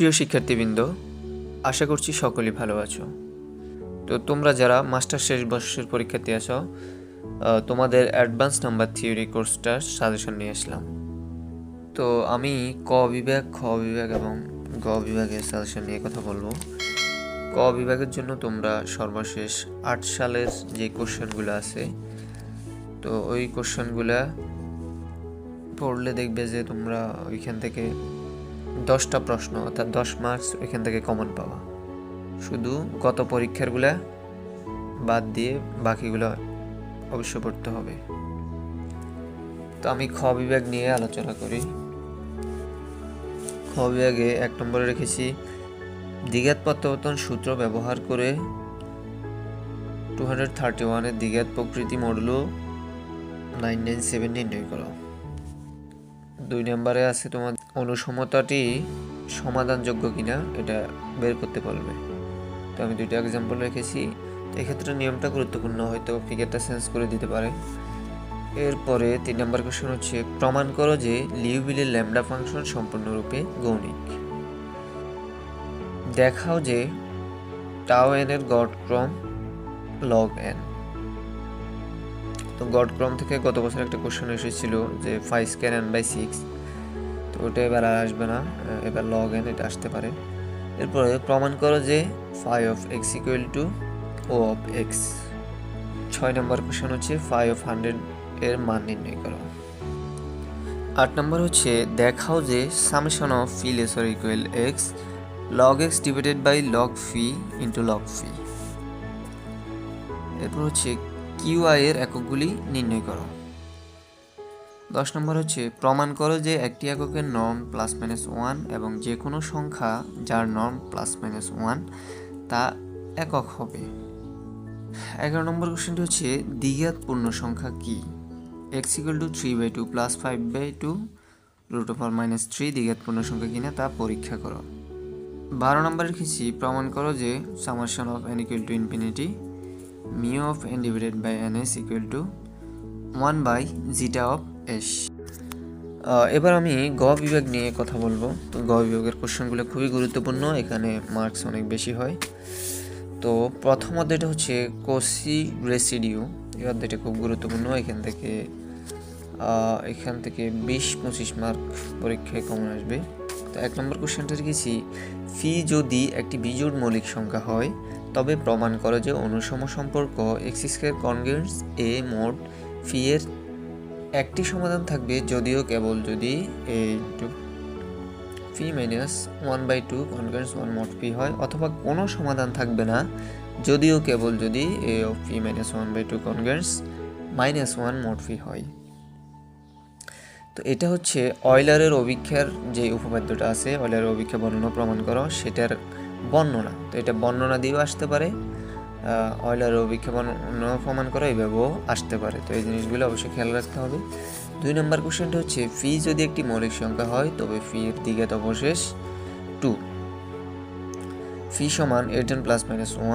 প্রিয় শিক্ষার্থীবৃন্দ, আশা করছি সকলেই ভালো আছো। তো তোমরা যারা মাস্টার শেষ বর্ষের পরীক্ষার্থী আছো, তোমাদের অ্যাডভান্স নাম্বার থিওরি কোর্সটার সাজেশন নিয়ে আসলাম। তো আমি ক বিভাগ, খ বিভাগ এবং গ বিভাগের সাজেশন নিয়ে কথা বলবো। ক বিভাগের জন্য তোমরা সর্বশেষ 8 সালের যে কোশ্চেনগুলো আছে, তো ওই কোশ্চেনগুলা পড়লে দেখবে যে তোমরা ওইখান থেকে 10টা প্রশ্ন অর্থাৎ 10 মার্কস ওইখান থেকে কমন পাওয়া। শুধু গত পরীক্ষারগুলা বাদ দিয়ে বাকিগুলো অবশ্য পড়তে হবে। তো আমি খ বিভাগ নিয়ে আলোচনা করি। খ বিভাগে 1 নম্বরে রেখেছি দ্বিঘাত প্রত্যাবর্তন সূত্র ব্যবহার করে 231 এর দ্বিঘাত প্রকৃতি মডুলো 997 নির্ণয় করো। 2 নম্বরে আছে তোমার অনুসমতাটি সমাধানযোগ্য কিনা এটা বের করতে বলবে। তো আমি 2টা এক্সাম্পল রেখেছি। এক্ষেত্রে নিয়মটা গুরুত্বপূর্ণ, হয়তো ফিগারটা চেঞ্জ করে দিতে পারে। এরপরে 3 নম্বর কোশ্চেন হচ্ছে প্রমাণ করো যে লিউভিলের ল্যামডা ফাংশন সম্পূর্ণরূপে গৌণিক। দেখাও যে টাও এন এর গড় ক্রম লগ এন। তো গড় ক্রম থেকে গত বছর একটা কোশ্চেন এসেছিল যে 5 স্কয়ার n বাই 6, তো ওটা এবার আর আসবে না, এবার লগ এন এটা আসতে পারে। এরপরে প্রমাণ করো যে phi of x equal to o of x। 6 number question হচ্ছে phi of 100 এর মান নির্ণয় করো। 8 নম্বর হচ্ছে দেখাও যে summation of phi lesser equal x log x divided by log phi into log phi। এরপর হচ্ছে qi এর এককগুলি নির্ণয় করো। 10 নম্বর হচ্ছে প্রমাণ করো যে একটি এককের নর্ম +-1 এবং যে কোনো সংখ্যা যার নর্ম +-1 তা একক হবে। 11 নম্বর কোশ্চেনটি হচ্ছে দ্বিঘাত পূর্ণ সংখ্যা কি? x = 3/2 + 5/2 √(-3) দ্বিঘাত পূর্ণ সংখ্যা কিনা তা পরীক্ষা করো। 12 নম্বর লিখেছি প্রমাণ করো যে summation of n = infinity mu of n divided by ns = 1/zeta of s। এবার আমি গ বিভাগ নিয়ে কথা বলবো। তো গ বিভাগের কোশ্চেনগুলো খুবই গুরুত্বপূর্ণ, এখানে মার্কস অনেক বেশি হয়। তো প্রথম অধ্যায়টা হচ্ছে কোসি রেসিডিউ। এই অধ্যায়টা খুব গুরুত্বপূর্ণ, এখান থেকে 20-25 মার্ক পরীক্ষায় কমন আসবে। তো 1 নম্বর কোশ্চেনটা রেখেছি ফি যদি একটি বিজোড় মৌলিক সংখ্যা হয় তবে প্রমাণ করো যে অনুসম সম্পর্ক x² কনগ্রুয়েন্স a মোড ফি এর একটি সমাধান থাকবে যদিও কেবল যদি a phi minus 1/2 congruence 1 mod phi হয়, অথবা কোনো সমাধান থাকবে না যদিও কেবল যদি a of phi minus 1/2 congruence -1 mod phi হয়। তো এটা হচ্ছে অয়লারের অভিক্ষার যে উপপাদ্যটা আছে, অয়লারের অভিক্ষা বর্ণনা প্রমাণ করো, সেটার বর্ণনা। তো এটা বর্ণনা দিয়েও আসতে পারে, অয়লারের অভিক্ষা বর্ণনা প্রমাণ করো এইভাবেও আসতে পারে। তো এই জিনিসগুলো অবশ্যই খেয়াল রাখতে হবে। 2 নম্বর কোশ্চেনটা হচ্ছে ফি যদি একটি মৌলিক সংখ্যা হয় তবে ফি এর দ্বিঘাত অবশেষ 2। ফি সমান 8n ±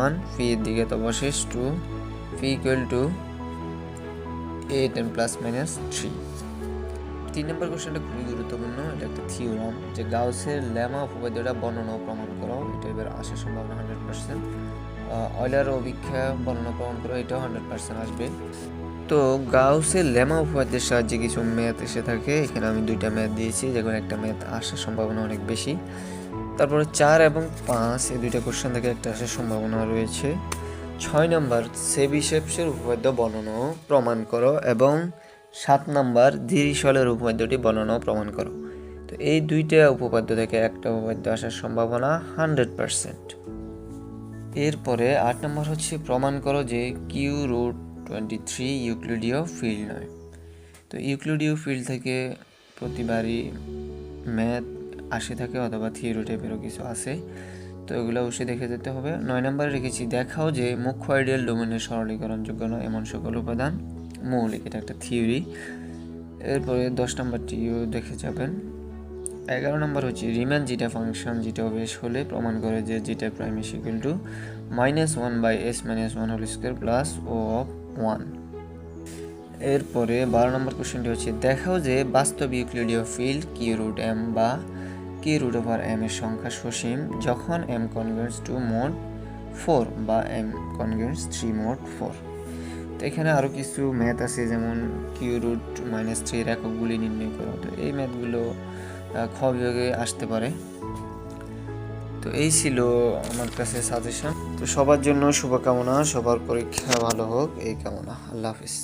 1, ফি এর দ্বিঘাত অবশেষ 2, ফি ইকুয়াল টু 8n ± 3। 3 নম্বর কোশ্চেনটা খুবই গুরুত্বপূর্ণ, এটা একটা থিওরাম যে গাউসের লেমা উপপাদ্যটা বর্ণনা ও প্রমাণ করো, এটা এবার আসার সম্ভাবনা 100%। অয়লার অভিক্ষা বর্ণনা প্রমাণ করো, এটাও 100% আসবে। তো গাউসের লেমা উপপাদ্যের সাহায্যে কিছু ম্যাথ এসে থাকে, এখানে আমি 2টা ম্যাথ দিয়েছি, যেগুলো একটা ম্যাথ আসার সম্ভাবনা অনেক বেশি। তারপরে 4 এবং 5 এই 2টা কোশ্চেন থেকে একটা আসার সম্ভাবনা রয়েছে। 6 নম্বর সেবিশেপসের উপপাদ্য বর্ণনা ও প্রমাণ করো এবং 7 নম্বর দিরিশলের উপপাদ্যটি বর্ণনা ও প্রমাণ করো। তো এই 2টা উপপাদ্য থেকে একটা উপপাদ্য আসার সম্ভাবনা 100%। এরপরে 8 নম্বর হচ্ছে প্রমাণ করো যে Q√23 ইউক্লিডীয় ফিল্ড নয়। তো ইউক্লিডীয় ফিল্ড থেকে প্রতিবারই ম্যাথ আসে থাকে অথবা থিওরি টাইপেরও কিছু আছে, তো এগুলো অবশ্যই দেখে যেতে হবে। 9 নম্বরে রেখেছি দেখাও যে মুখ্য আইডিয়াল ডোমেনের সরলীকরণযোগ্য নয় এমন সকল উপাদান মৌলিক, এটা একটা থিওরি। এরপরে 10 নম্বরটিও দেখে যাবেন। 11 নম্বর হচ্ছে রিমান জিটা ফাংশন জিটা অবেশ হলে প্রমাণ করে যে zeta prime is equal to -1/s - 1² plus O of 1। এরপরে 12 নম্বর কোশ্চেনটি হচ্ছে দেখাও যে বাস্তব ইউক্লিডীয় ফিল্ড Q√m বা কে রুট ওভার এম এর সংখ্যা সসীম যখন এম কনগ্রুয়েন্স টু মোড 4 বা এম কনগ্রুয়েন্স 3 মোড 4। তো এখানে আরও কিছু ম্যাথ আছে, যেমন কিউ রুট -3 এর এককগুলি নির্ণয় করা। তো এই ম্যাথগুলো খ বিভাগে আসতে পারে। তো এই ছিল আমার কাছে সাজেশন। তো সবার জন্য শুভকামনা, সবার পরীক্ষা ভালো হোক এই কামনা। আল্লাহ হাফিজ।